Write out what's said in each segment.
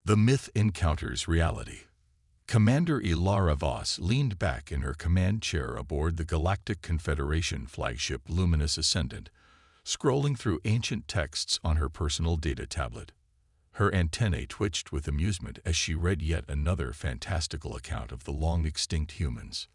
The myth encounters reality. Commander Ilara Voss leaned back in her command chair aboard the Galactic Confederation flagship Luminous Ascendant, scrolling through ancient texts on her personal data tablet. Her antennae twitched with amusement as she read yet another fantastical account of the long-extinct humans.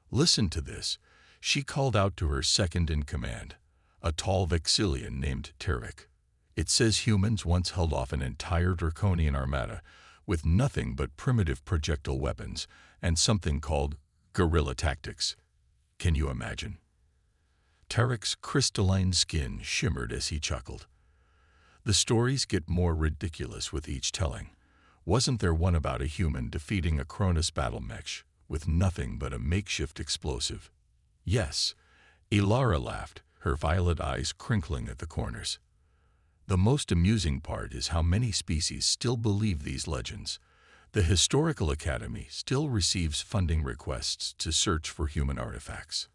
"Listen to this," she called out to her second-in-command, a tall Vexillian named Tarek. "It says humans once held off an entire draconian armada with nothing but primitive projectile weapons and something called guerrilla tactics. Can you imagine?" Tarek's crystalline skin shimmered as he chuckled. "The stories get more ridiculous with each telling. Wasn't there one about a human defeating a Cronus battle mech with nothing but a makeshift explosive?" "Yes," Ilara laughed, her violet eyes crinkling at the corners. "The most amusing part is how many species still believe these legends. The Historical Academy still receives funding requests to search for human artifacts."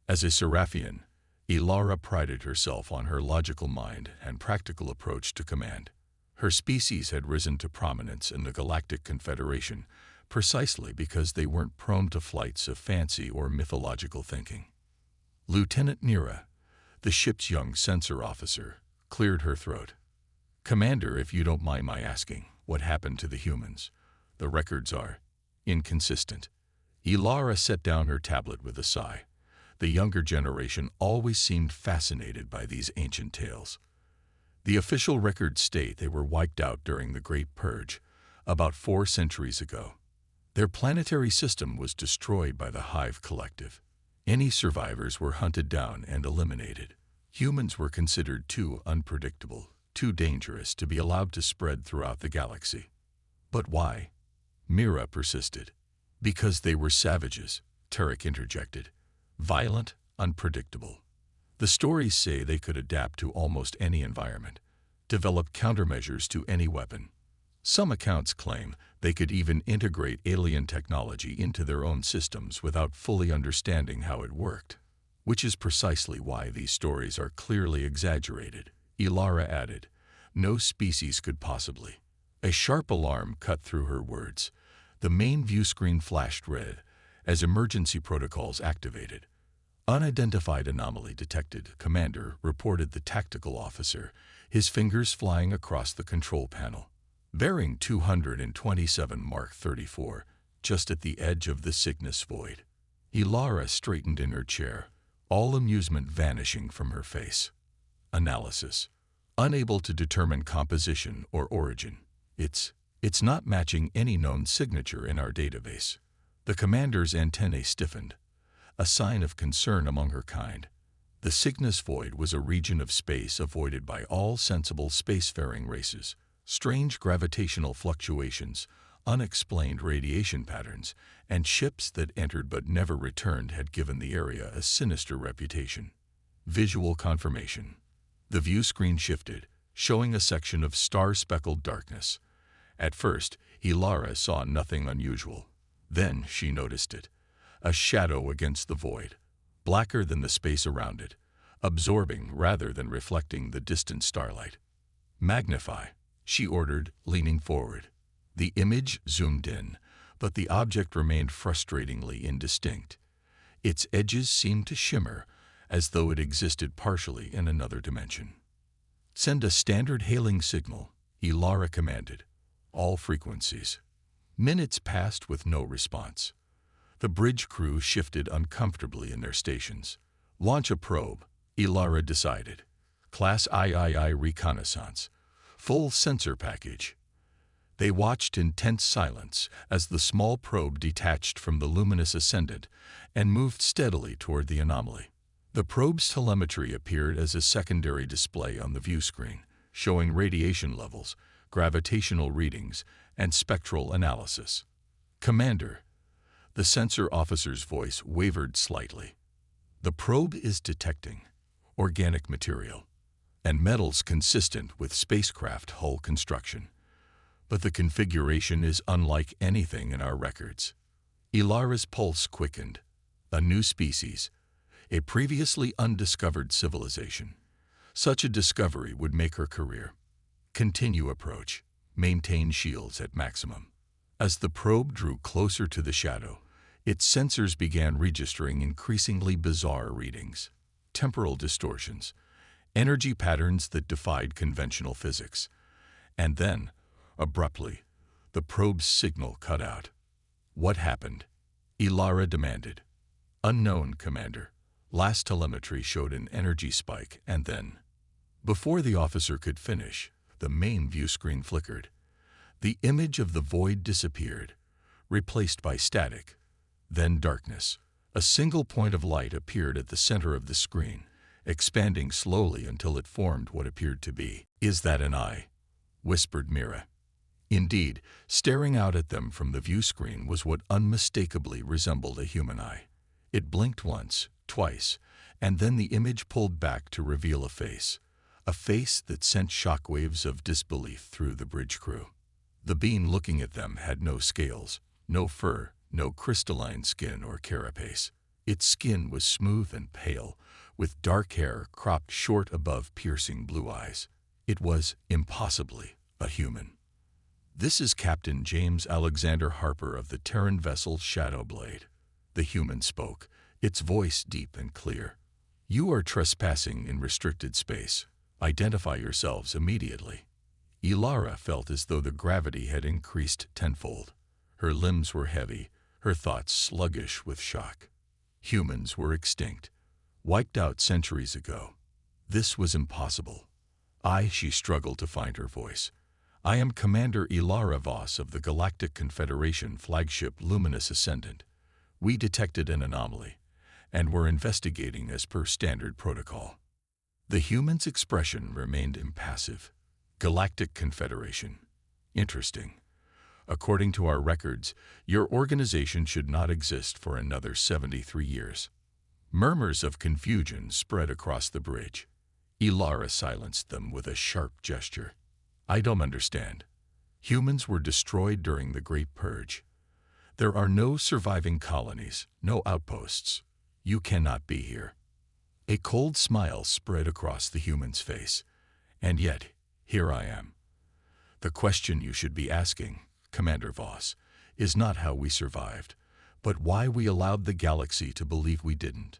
As a Seraphian, Ilara prided herself on her logical mind and practical approach to command. Her species had risen to prominence in the Galactic Confederation precisely because they weren't prone to flights of fancy or mythological thinking. Lieutenant Nira, the ship's young censor officer, cleared her throat. "Commander, if you don't mind my asking, what happened to the humans? The records are inconsistent." Ilara set down her tablet with a sigh. The younger generation always seemed fascinated by these ancient tales. "The official records state they were wiped out during the Great Purge, about 4 centuries ago. Their planetary system was destroyed by the Hive Collective. Any survivors were hunted down and eliminated. Humans were considered too unpredictable, too dangerous to be allowed to spread throughout the galaxy." "But why?" Mira persisted. "Because they were savages," Tarek interjected. "Violent, unpredictable. The stories say they could adapt to almost any environment, develop countermeasures to any weapon. Some accounts claim they could even integrate alien technology into their own systems without fully understanding how it worked. Which is precisely why these stories are clearly exaggerated," Ilara added. "No species could possibly." A sharp alarm cut through her words. The main view screen flashed red as emergency protocols activated. "Unidentified anomaly detected," Commander reported the tactical officer, his fingers flying across the control panel. "Bearing 227 Mark 34, just at the edge of the Cygnus void." Ilara straightened in her chair, all amusement vanishing from her face. Analysis. "Unable to determine composition or origin. It's not matching any known signature in our database." The commander's antennae stiffened, a sign of concern among her kind. The Cygnus void was a region of space avoided by all sensible spacefaring races. Strange gravitational fluctuations, unexplained radiation patterns, and ships that entered but never returned had given the area a sinister reputation. Visual confirmation. The view screen shifted, showing a section of star-speckled darkness. At first, Ilara saw nothing unusual. Then she noticed it. A shadow against the void, blacker than the space around it, absorbing rather than reflecting the distant starlight. "Magnify," she ordered, leaning forward. The image zoomed in, but the object remained frustratingly indistinct. Its edges seemed to shimmer, as though it existed partially in another dimension. "Send a standard hailing signal," Ilara commanded. "All frequencies." Minutes passed with no response. The bridge crew shifted uncomfortably in their stations. "Launch a probe," Ilara decided. "Class III reconnaissance. Full sensor package." They watched in tense silence as the small probe detached from the Luminous Ascendant and moved steadily toward the anomaly. The probe's telemetry appeared as a secondary display on the view screen, showing radiation levels, gravitational readings, and spectral analysis. "Commander," the sensor officer's voice wavered slightly. "The probe is detecting organic material and metals consistent with spacecraft hull construction. But the configuration is unlike anything in our records." Ilara's pulse quickened. A new species, a previously undiscovered civilization. Such a discovery would make her career. "Continue approach." Maintain shields at maximum. As the probe drew closer to the shadow, its sensors began registering increasingly bizarre readings. Temporal distortions, energy patterns that defied conventional physics. And then, abruptly, the probe's signal cut out. What happened? Ilara demanded. Unknown, Commander. Last telemetry showed an energy spike, and then, before the officer could finish, the main view screen flickered. The image of the void disappeared, replaced by static, then darkness. A single point of light appeared at the center of the screen, expanding slowly until it formed what appeared to be. "Is that an eye?" whispered Mira. Indeed, staring out at them from the view screen was what unmistakably resembled a human eye. It blinked once, twice, and then the image pulled back to reveal a face that sent shockwaves of disbelief through the bridge crew. The being looking at them had no scales, no fur, no crystalline skin or carapace. Its skin was smooth and pale, with dark hair cropped short above piercing blue eyes. It was, impossibly, a human. "This is Captain James Alexander Harper of the Terran vessel Shadowblade," the human spoke, its voice deep and clear. "You are trespassing in restricted space. Identify yourselves immediately." Ilara felt as though the gravity had increased tenfold. Her limbs were heavy, her thoughts sluggish with shock. Humans were extinct, wiped out centuries ago. This was impossible. She struggled to find her voice. "I am Commander Ilara Voss of the Galactic Confederation flagship Luminous Ascendant. We detected an anomaly, and were investigating as per standard protocol." The human's expression remained impassive. "Galactic Confederation. Interesting. According to our records, your organization should not exist for another 73 years. Murmurs of confusion spread across the bridge. Ilara silenced them with a sharp gesture. "I don't understand. Humans were destroyed during the Great Purge. There are no surviving colonies, no outposts. You cannot be here." A cold smile spread across the human's face. "And yet, here I am. The question you should be asking, Commander Voss, is not how we survived, but why we allowed the galaxy to believe we didn't."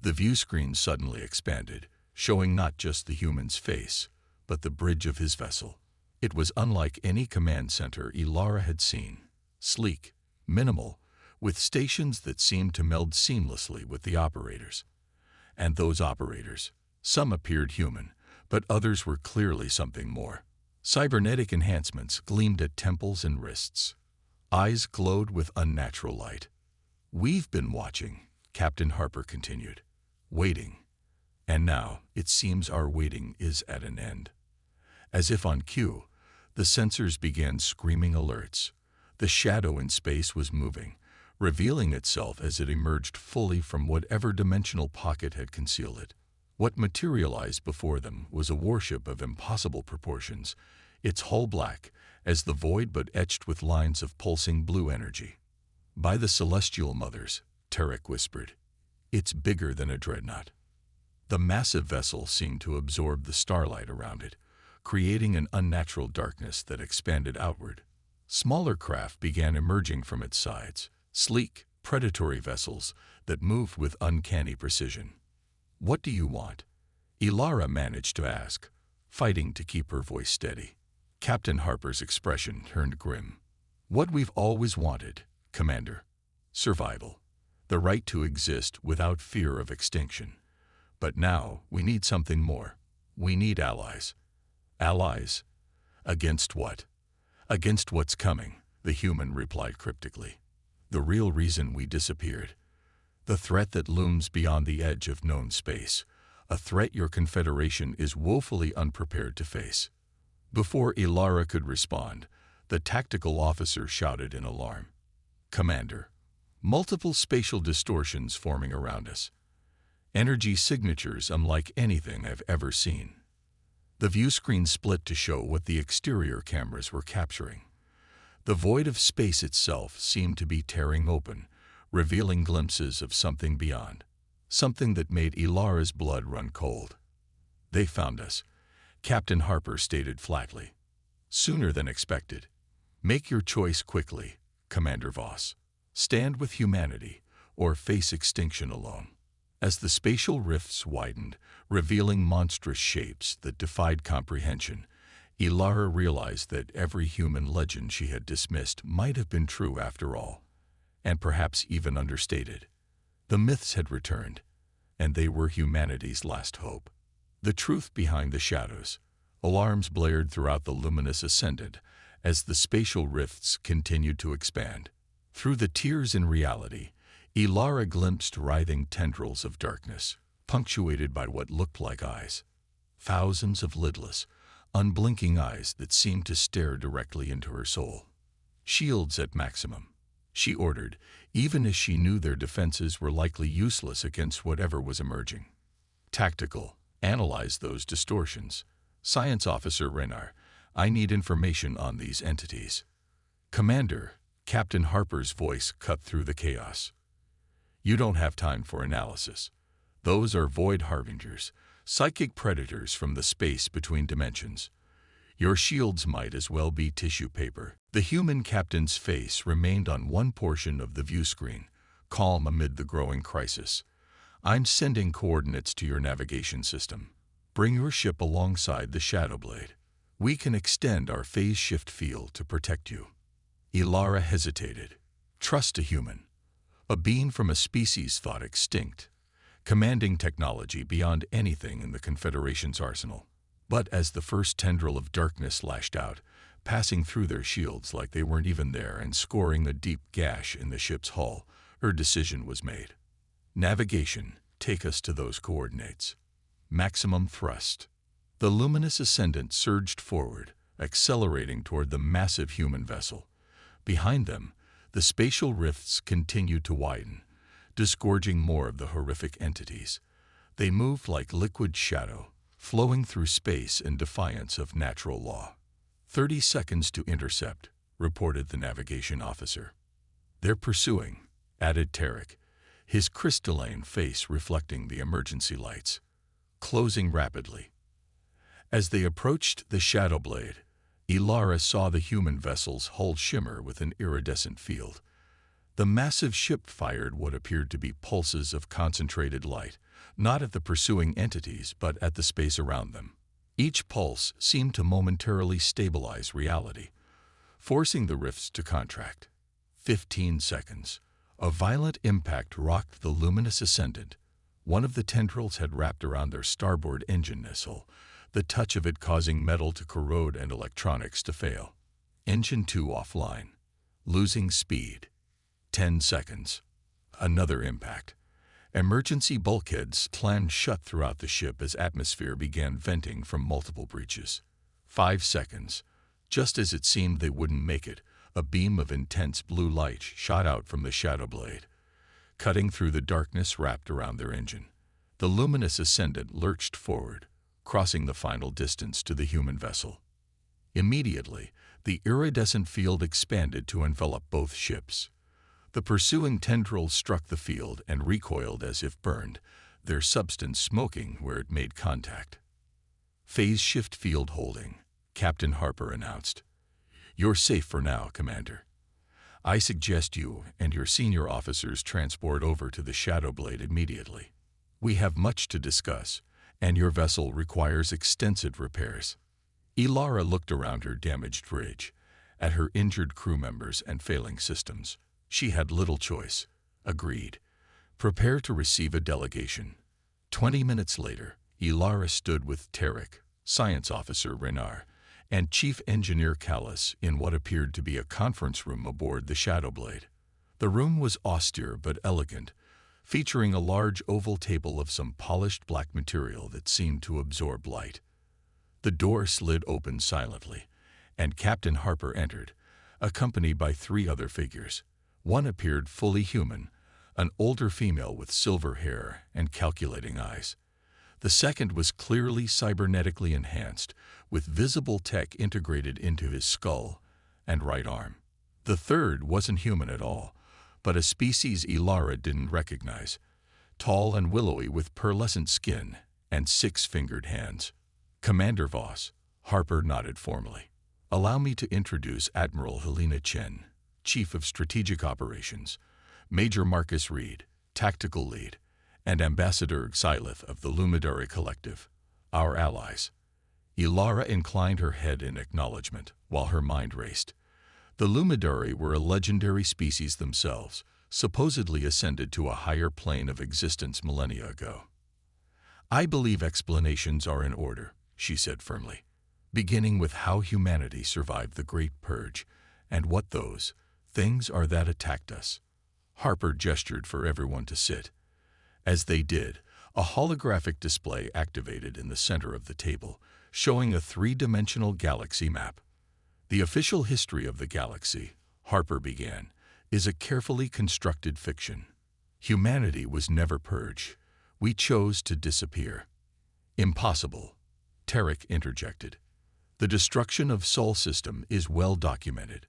The view screen suddenly expanded, showing not just the human's face, but the bridge of his vessel. It was unlike any command center Ilara had seen. Sleek, minimal, with stations that seemed to meld seamlessly with the operators. And those operators, some appeared human, but others were clearly something more. Cybernetic enhancements gleamed at temples and wrists. Eyes glowed with unnatural light. "We've been watching," Captain Harper continued. "Waiting. And now, it seems our waiting is at an end." As if on cue, the sensors began screaming alerts. The shadow in space was moving, revealing itself as it emerged fully from whatever dimensional pocket had concealed it. What materialized before them was a warship of impossible proportions, its hull black as the void but etched with lines of pulsing blue energy. "By the Celestial Mothers," Tarek whispered. "It's bigger than a dreadnought." The massive vessel seemed to absorb the starlight around it, creating an unnatural darkness that expanded outward. Smaller craft began emerging from its sides, sleek, predatory vessels that moved with uncanny precision. "What do you want?" Ilara managed to ask, fighting to keep her voice steady. Captain Harper's expression turned grim. "What we've always wanted, Commander. Survival. The right to exist without fear of extinction. But now we need something more. We need allies." "Allies? Against what?" "Against what's coming," the human replied cryptically. "The real reason we disappeared. The threat that looms beyond the edge of known space. A threat your Confederation is woefully unprepared to face." Before Ilara could respond, the tactical officer shouted in alarm. "Commander, multiple spatial distortions forming around us. Energy signatures unlike anything I've ever seen." The view screen split to show what the exterior cameras were capturing. The void of space itself seemed to be tearing open, revealing glimpses of something beyond, something that made Ilara's blood run cold. "They found us," Captain Harper stated flatly. Sooner than expected. Make your choice quickly, Commander Voss. Stand with humanity or face extinction alone. As the spatial rifts widened, revealing monstrous shapes that defied comprehension, Ilara realized that every human legend she had dismissed might have been true after all, and perhaps even understated. The myths had returned, and they were humanity's last hope. The truth behind the shadows. Alarms blared throughout the luminous ascendant as the spatial rifts continued to expand. Through the tears in reality, Ilara glimpsed writhing tendrils of darkness, punctuated by what looked like eyes. Thousands of lidless, unblinking eyes that seemed to stare directly into her soul. Shields at maximum, she ordered, even as she knew their defenses were likely useless against whatever was emerging. Tactical, analyze those distortions. Science Officer Renar, I need information on these entities. Commander, Captain Harper's voice cut through the chaos. You don't have time for analysis. Those are void harbingers, psychic predators from the space between dimensions. Your shields might as well be tissue paper. The human captain's face remained on one portion of the view screen, calm amid the growing crisis. I'm sending coordinates to your navigation system. Bring your ship alongside the Shadowblade. We can extend our phase shift field to protect you. Ilara hesitated. Trust a human. A being from a species thought extinct, commanding technology beyond anything in the Confederation's arsenal. But as the first tendril of darkness lashed out, passing through their shields like they weren't even there and scoring a deep gash in the ship's hull, her decision was made. Navigation, take us to those coordinates. Maximum thrust. The luminous ascendant surged forward, accelerating toward the massive human vessel. Behind them, the spatial rifts continued to widen, disgorging more of the horrific entities. They moved like liquid shadow, flowing through space in defiance of natural law. 30 seconds to intercept, reported the navigation officer. They're pursuing, added Tarek, his crystalline face reflecting the emergency lights. Closing rapidly. As they approached the Shadowblade, Ilara saw the human vessel's hull shimmer with an iridescent field. The massive ship fired what appeared to be pulses of concentrated light, not at the pursuing entities but at the space around them. Each pulse seemed to momentarily stabilize reality, forcing the rifts to contract. 15 seconds. A violent impact rocked the luminous ascendant. One of the tendrils had wrapped around their starboard engine nacelle, the touch of it causing metal to corrode and electronics to fail. Engine 2 offline. Losing speed. 10 seconds. Another impact. Emergency bulkheads slammed shut throughout the ship as atmosphere began venting from multiple breaches. 5 seconds. Just as it seemed they wouldn't make it, a beam of intense blue light shot out from the Shadowblade, cutting through the darkness wrapped around their engine. The luminous ascendant lurched forward, crossing the final distance to the human vessel. Immediately, the iridescent field expanded to envelop both ships. The pursuing tendrils struck the field and recoiled as if burned, their substance smoking where it made contact. Phase shift field holding, Captain Harper announced. You're safe for now, Commander. I suggest you and your senior officers transport over to the Shadowblade immediately. We have much to discuss, and your vessel requires extensive repairs. Ilara looked around her damaged bridge, at her injured crew members and failing systems. She had little choice. Agreed. Prepare to receive a delegation. 20 minutes later, Ilara stood with Tarek, Science Officer Renar, and Chief Engineer Callis in what appeared to be a conference room aboard the Shadowblade. The room was austere but elegant, featuring a large oval table of some polished black material that seemed to absorb light. The door slid open silently, and Captain Harper entered, accompanied by 3 other figures. One appeared fully human, an older female with silver hair and calculating eyes. The second was clearly cybernetically enhanced, with visible tech integrated into his skull and right arm. The third wasn't human at all, but a species Ilara didn't recognize, tall and willowy with pearlescent skin and 6-fingered hands. Commander Voss, Harper nodded formally. Allow me to introduce Admiral Helena Chen, Chief of Strategic Operations, Major Marcus Reed, Tactical Lead, and Ambassador Xylith of the Lumidari Collective, our allies. Ilara inclined her head in acknowledgement, while her mind raced. The Lumidari were a legendary species themselves, supposedly ascended to a higher plane of existence millennia ago. I believe explanations are in order, she said firmly, beginning with how humanity survived the Great Purge and what those things are that attacked us. Harper gestured for everyone to sit. As they did, a holographic display activated in the center of the table, showing a three-dimensional galaxy map. The official history of the galaxy, Harper began, is a carefully constructed fiction. Humanity was never purged. We chose to disappear. Impossible, Tarek interjected. The destruction of Sol system is well documented.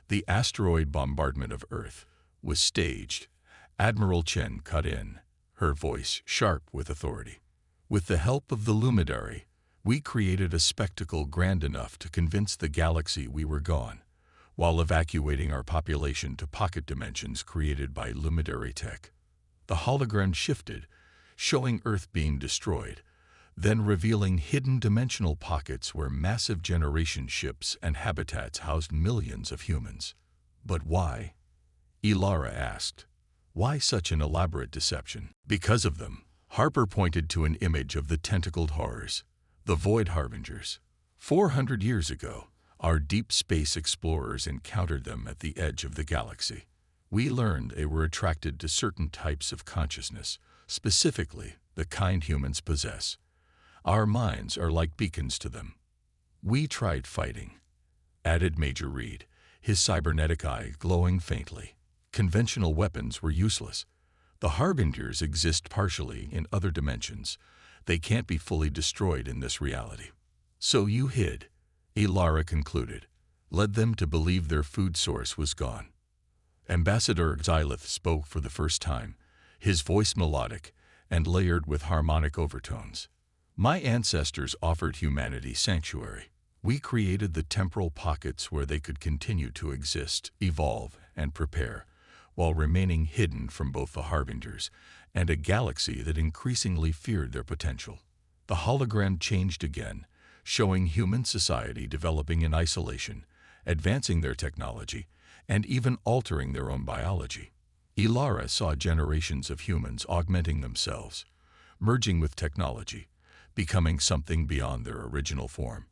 The asteroid bombardment of Earth was staged. Admiral Chen cut in, her voice sharp with authority. With the help of the Lumidari, we created a spectacle grand enough to convince the galaxy we were gone, while evacuating our population to pocket dimensions created by Lumidari tech. The hologram shifted, showing Earth being destroyed, then revealing hidden dimensional pockets where massive generation ships and habitats housed millions of humans. But why? Ilara asked. Why such an elaborate deception? Because of them. Harper pointed to an image of the tentacled horrors, the Void Harbingers. 400 years ago, our deep space explorers encountered them at the edge of the galaxy. We learned they were attracted to certain types of consciousness, specifically the kind humans possess. Our minds are like beacons to them. We tried fighting, added Major Reed, his cybernetic eye glowing faintly. Conventional weapons were useless. The Harbingers exist partially in other dimensions. They can't be fully destroyed in this reality. So you hid, Ilara concluded, led them to believe their food source was gone. Ambassador Xylith spoke for the first time, his voice melodic and layered with harmonic overtones. My ancestors offered humanity sanctuary. We created the temporal pockets where they could continue to exist, evolve, and prepare, while remaining hidden from both the Harbingers and a galaxy that increasingly feared their potential. The hologram changed again, showing human society developing in isolation, advancing their technology, and even altering their own biology. Ilara saw generations of humans augmenting themselves, merging with technology, becoming something beyond their original form.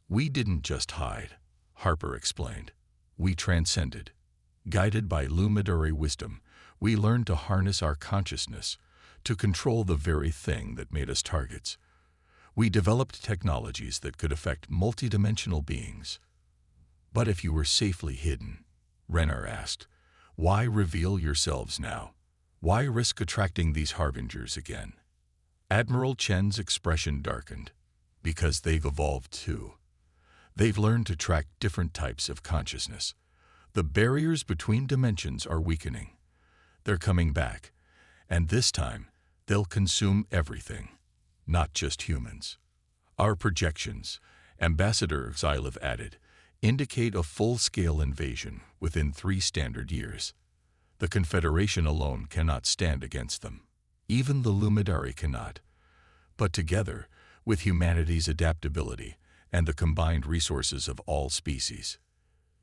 We didn't just hide, Harper explained. We transcended. Guided by Lumidari wisdom, we learned to harness our consciousness, to control the very thing that made us targets. We developed technologies that could affect multidimensional beings. But if you were safely hidden, Renner asked, why reveal yourselves now? Why risk attracting these Harbingers again? Admiral Chen's expression darkened. Because they've evolved too. They've learned to track different types of consciousness. The barriers between dimensions are weakening. They're coming back, and this time, they'll consume everything, not just humans. Our projections, Ambassador Xylith added, indicate a full-scale invasion within 3 standard years. The Confederation alone cannot stand against them. Even the Lumidari cannot. But together, with humanity's adaptability and the combined resources of all species,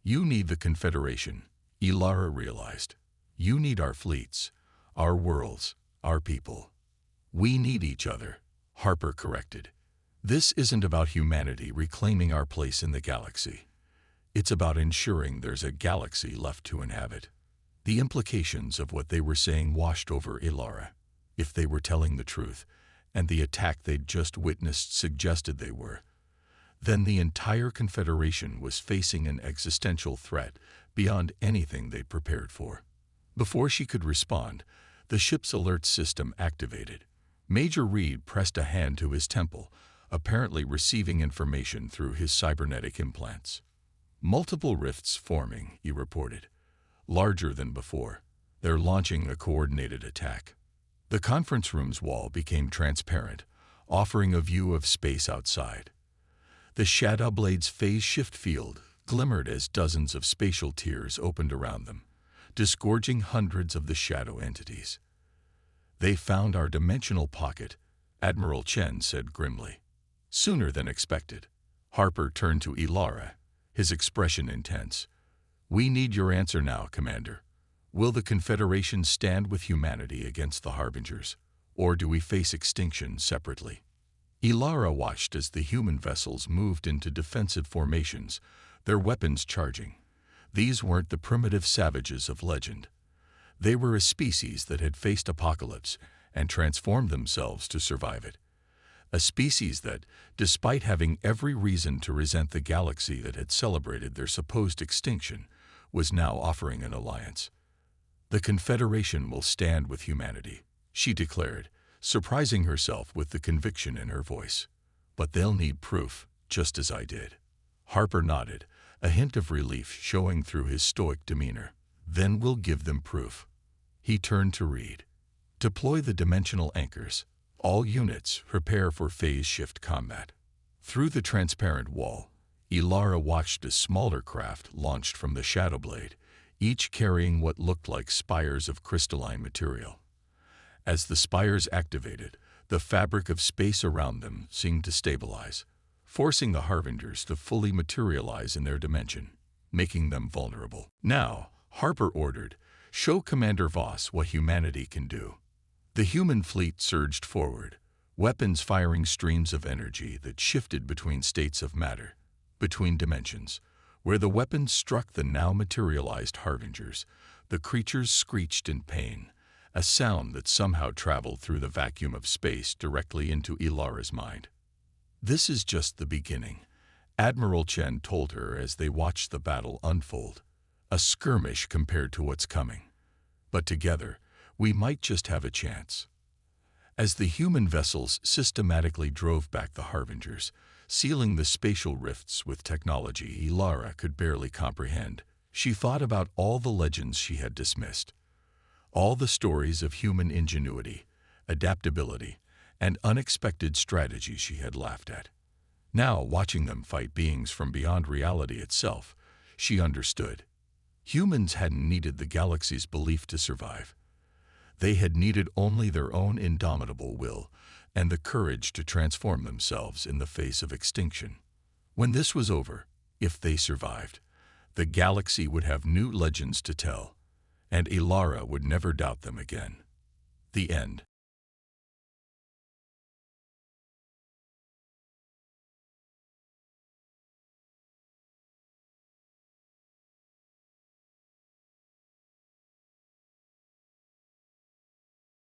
you need the Confederation, Ilara realized. You need our fleets, our worlds, our people. We need each other, Harper corrected. This isn't about humanity reclaiming our place in the galaxy. It's about ensuring there's a galaxy left to inhabit. The implications of what they were saying washed over Ilara. If they were telling the truth, and the attack they'd just witnessed suggested they were, then the entire Confederation was facing an existential threat beyond anything they'd prepared for. Before she could respond, the ship's alert system activated. Major Reed pressed a hand to his temple, apparently receiving information through his cybernetic implants. Multiple rifts forming, he reported. Larger than before. They're launching a coordinated attack. The conference room's wall became transparent, offering a view of space outside. The Shadowblade's phase shift field glimmered as dozens of spatial tears opened around them, disgorging hundreds of the shadow entities. "They found our dimensional pocket," Admiral Chen said grimly. "Sooner than expected." Harper turned to Ilara, his expression intense. "We need your answer now, Commander. Will the Confederation stand with humanity against the Harbingers, or do we face extinction separately?" Ilara watched as the human vessels moved into defensive formations, their weapons charging. These weren't the primitive savages of legend. They were a species that had faced apocalypse and transformed themselves to survive it. A species that, despite having every reason to resent the galaxy that had celebrated their supposed extinction, was now offering an alliance. "The Confederation will stand with humanity," she declared, surprising herself with the conviction in her voice. "But they'll need proof, just as I did." Harper nodded, a hint of relief showing through his stoic demeanor. "Then we'll give them proof." He turned to Reed. "Deploy the dimensional anchors. All units prepare for phase shift combat." Through the transparent wall, Ilara watched a smaller craft launched from the Shadowblade, each carrying what looked like spires of crystalline material. As the spires activated, the fabric of space around them seemed to stabilize, forcing the Harbingers to fully materialize in their dimension, making them vulnerable. "Now," Harper ordered, "show Commander Voss what humanity can do." The human fleet surged forward, weapons firing streams of energy that shifted between states of matter, between dimensions. Where the weapons struck the now materialized Harbingers, the creatures screeched in pain, a sound that somehow traveled through the vacuum of space directly into Ilara's mind. "This is just the beginning," Admiral Chen told her as they watched the battle unfold. "A skirmish compared to what's coming. But together, we might just have a chance." As the human vessels systematically drove back the Harbingers, sealing the spatial rifts with technology Ilara could barely comprehend, she thought about all the legends she had dismissed. All the stories of human ingenuity, adaptability, and unexpected strategies she had laughed at. Now, watching them fight beings from beyond reality itself, she understood. Humans hadn't needed the galaxy's belief to survive. They had needed only their own indomitable will and the courage to transform themselves in the face of extinction. When this was over, if they survived, the galaxy would have new legends to tell, and Ilara would never doubt them again. The end.